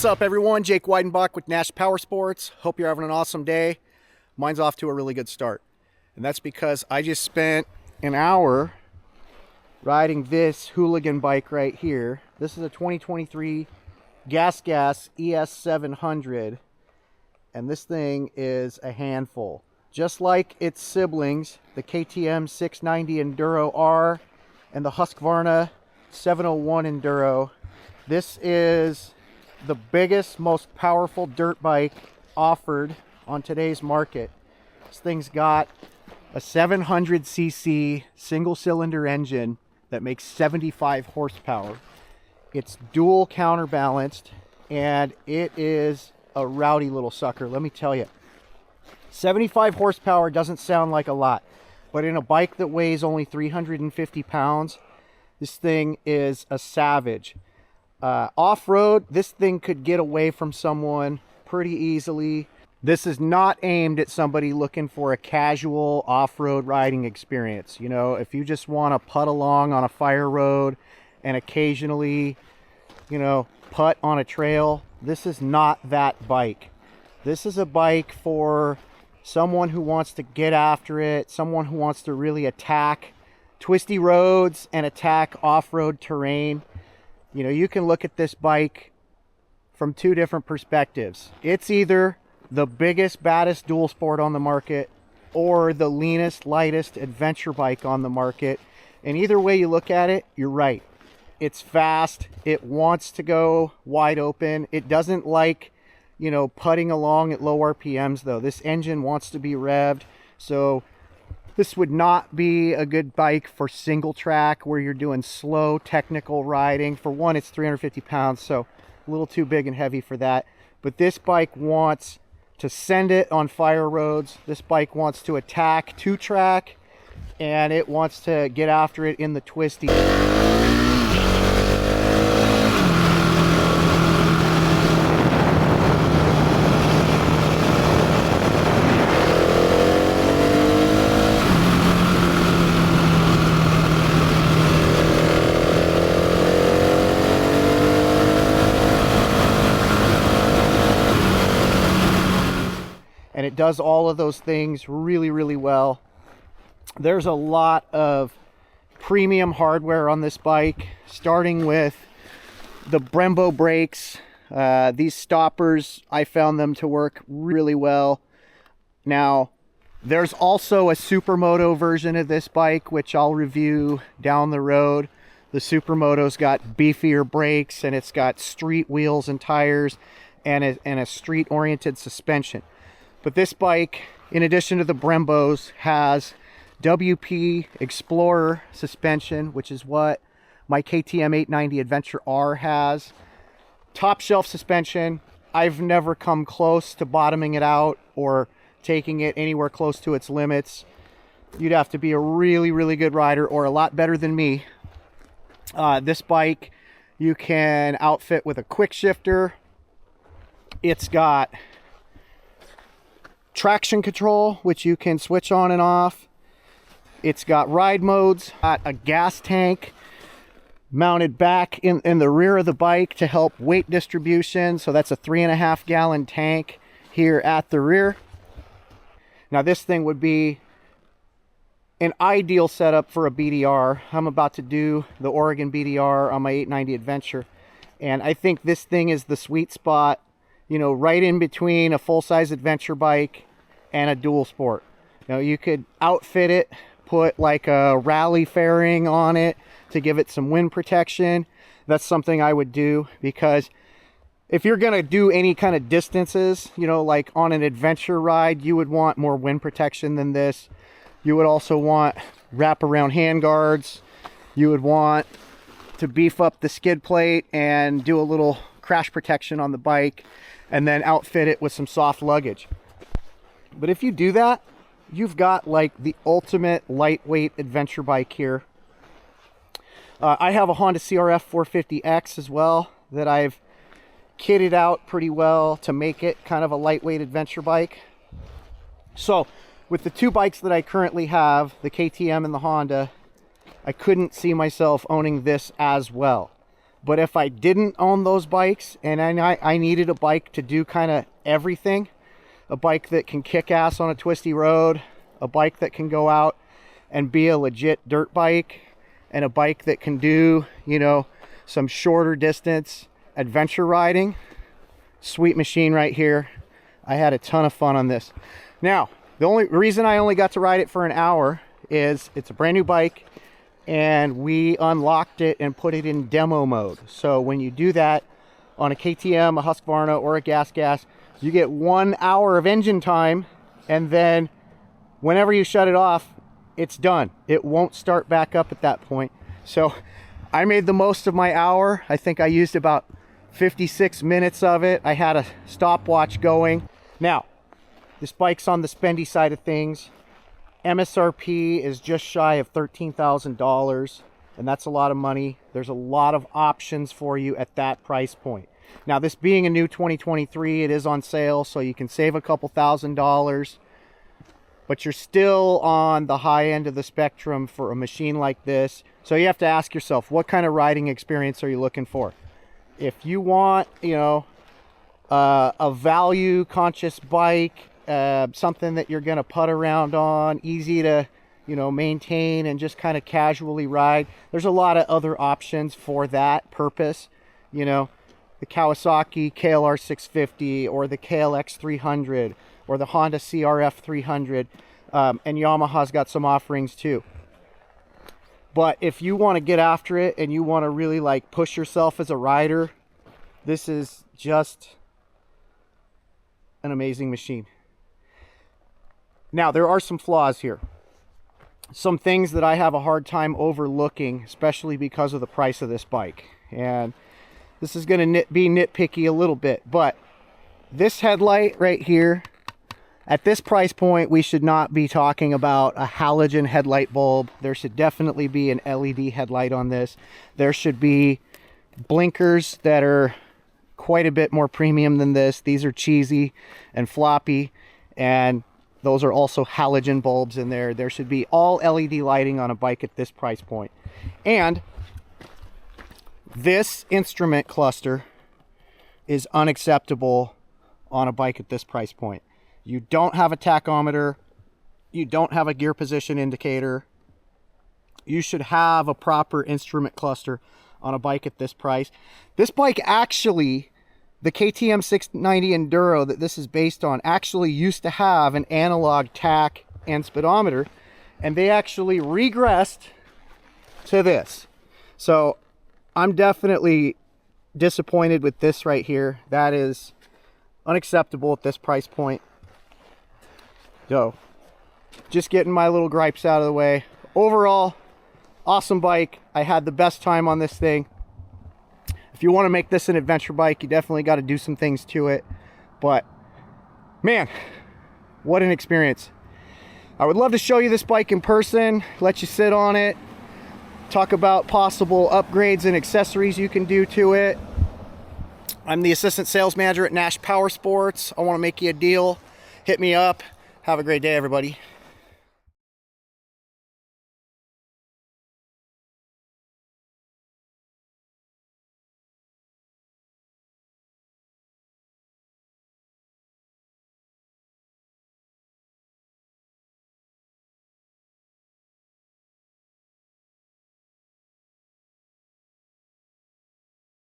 What's up, everyone? Jake Weidenbach with Nash Power Sports. Hope you're having an awesome day. Mine's off to a really good start. And that's because I just spent an hour riding this hooligan bike right here. This is a 2023 GasGas ES700. And this thing is a handful. Just like its siblings, the KTM 690 Enduro R and the Husqvarna 701 Enduro, this is the biggest, most powerful dirt bike offered on today's market. This thing's got a 700cc single-cylinder engine that makes 75 horsepower. It's dual counterbalanced, and it is a rowdy little sucker, let me tell you. 75 horsepower doesn't sound like a lot, but in a bike that weighs only 350 pounds, this thing is a savage. Off-road, this thing could get away from someone pretty easily. This is not aimed at somebody looking for a casual off-road riding experience. You know, if you just want to putt along on a fire road and occasionally, you know, putt on a trail, this is not that bike. This is a bike for someone who wants to get after it, someone who wants to really attack twisty roads and attack off-road terrain. You know, you can look at this bike from two different perspectives. It's either the biggest, baddest dual sport on the market or the leanest, lightest adventure bike on the market. And either way you look at it, you're right. It's fast. It wants to go wide open. It doesn't like, you know, putting along at low RPMs though. This engine wants to be revved. So this would not be a good bike for single track where you're doing slow technical riding. For one, it's 350 pounds, so a little too big and heavy for that. But this bike wants to send it on fire roads. This bike wants to attack two track, and it wants to get after it in the twisty. And it does all of those things really, really well. There's a lot of premium hardware on this bike, starting with the Brembo brakes. These stoppers, I found them to work really well. Now, there's also a Supermoto version of this bike, which I'll review down the road. The Supermoto's got beefier brakes, and it's got street wheels and tires, and a street-oriented suspension. But this bike, in addition to the Brembos, has WP Explorer suspension, which is what my KTM 890 Adventure R has. Top shelf suspension. I've never come close to bottoming it out or taking it anywhere close to its limits. You'd have to be a really, really good rider or a lot better than me. This bike you can outfit with a quick shifter. It's got traction control, which you can switch on and off. It's got ride modes, got a gas tank mounted back in the rear of the bike to help weight distribution. So that's a 3.5 gallon tank here at the rear. Now this thing would be an ideal setup for a BDR. I'm about to do the Oregon BDR on my 890 Adventure, and I think this thing is the sweet spot, you know, right in between a full-size adventure bike and a dual sport. You know, you could outfit it, put like a rally fairing on it to give it some wind protection. That's something I would do, because if you're gonna do any kind of distances, you know, like on an adventure ride, you would want more wind protection than this. You would also want wraparound handguards. You would want to beef up the skid plate and do a little crash protection on the bike, and then outfit it with some soft luggage. But if you do that, you've got like the ultimate lightweight adventure bike here. I have a Honda CRF 450X as well that I've kitted out pretty well to make it kind of a lightweight adventure bike. So with the two bikes that I currently have, the KTM and the Honda, I couldn't see myself owning this as well. But if I didn't own those bikes and I needed a bike to do kind of everything, a bike that can kick ass on a twisty road, a bike that can go out and be a legit dirt bike, and a bike that can do, you know, some shorter distance adventure riding, sweet machine right here. I had a ton of fun on this. Now, the only reason I only got to ride it for an hour is it's a brand new bike, and we unlocked it and put it in demo mode. So when you do that on a KTM, a Husqvarna, or a GasGas, you get 1 hour of engine time, and then whenever you shut it off, it's done. It won't start back up at that point. So I made the most of my hour. I think I used about 56 minutes of it. I had a stopwatch going. Now, this bike's on the spendy side of things. MSRP is just shy of $13,000, and that's a lot of money. There's a lot of options for you at that price point. Now, this being a new 2023, it is on sale, so you can save a couple $1,000s, but you're still on the high end of the spectrum for a machine like this. So you have to ask yourself, what kind of riding experience are you looking for? If you want, you know, a value conscious bike, something that you're going to putt around on, easy to, you know, maintain and just kind of casually ride, there's a lot of other options for that purpose. You know, the Kawasaki KLR 650 or the KLX 300 or the Honda CRF 300, and Yamaha's got some offerings too. But if you want to get after it and you want to really like push yourself as a rider, this is just an amazing machine. Now, there are some flaws here. Some things that I have a hard time overlooking, especially because of the price of this bike. And this is going to be nitpicky a little bit, but this headlight right here, at this price point, we should not be talking about a halogen headlight bulb. There should definitely be an LED headlight on this. There should be blinkers that are quite a bit more premium than this. These are cheesy and floppy, and those are also halogen bulbs in there. There should be all LED lighting on a bike at this price point. And this instrument cluster is unacceptable on a bike at this price point. You don't have a tachometer. You don't have a gear position indicator. You should have a proper instrument cluster on a bike at this price. This bike actually, the KTM 690 Enduro that this is based on, actually used to have an analog tach and speedometer, and they actually regressed to this. So I'm definitely disappointed with this right here. That is unacceptable at this price point. So just getting my little gripes out of the way. Overall, awesome bike. I had the best time on this thing. If you want to make this an adventure bike, you definitely got to do some things to it. But man, what an experience. I would love to show you this bike in person, let you sit on it, talk about possible upgrades and accessories you can do to it. I'm the assistant sales manager at Nash Power Sports. I want to make you a deal. Hit me up. Have a great day, everybody.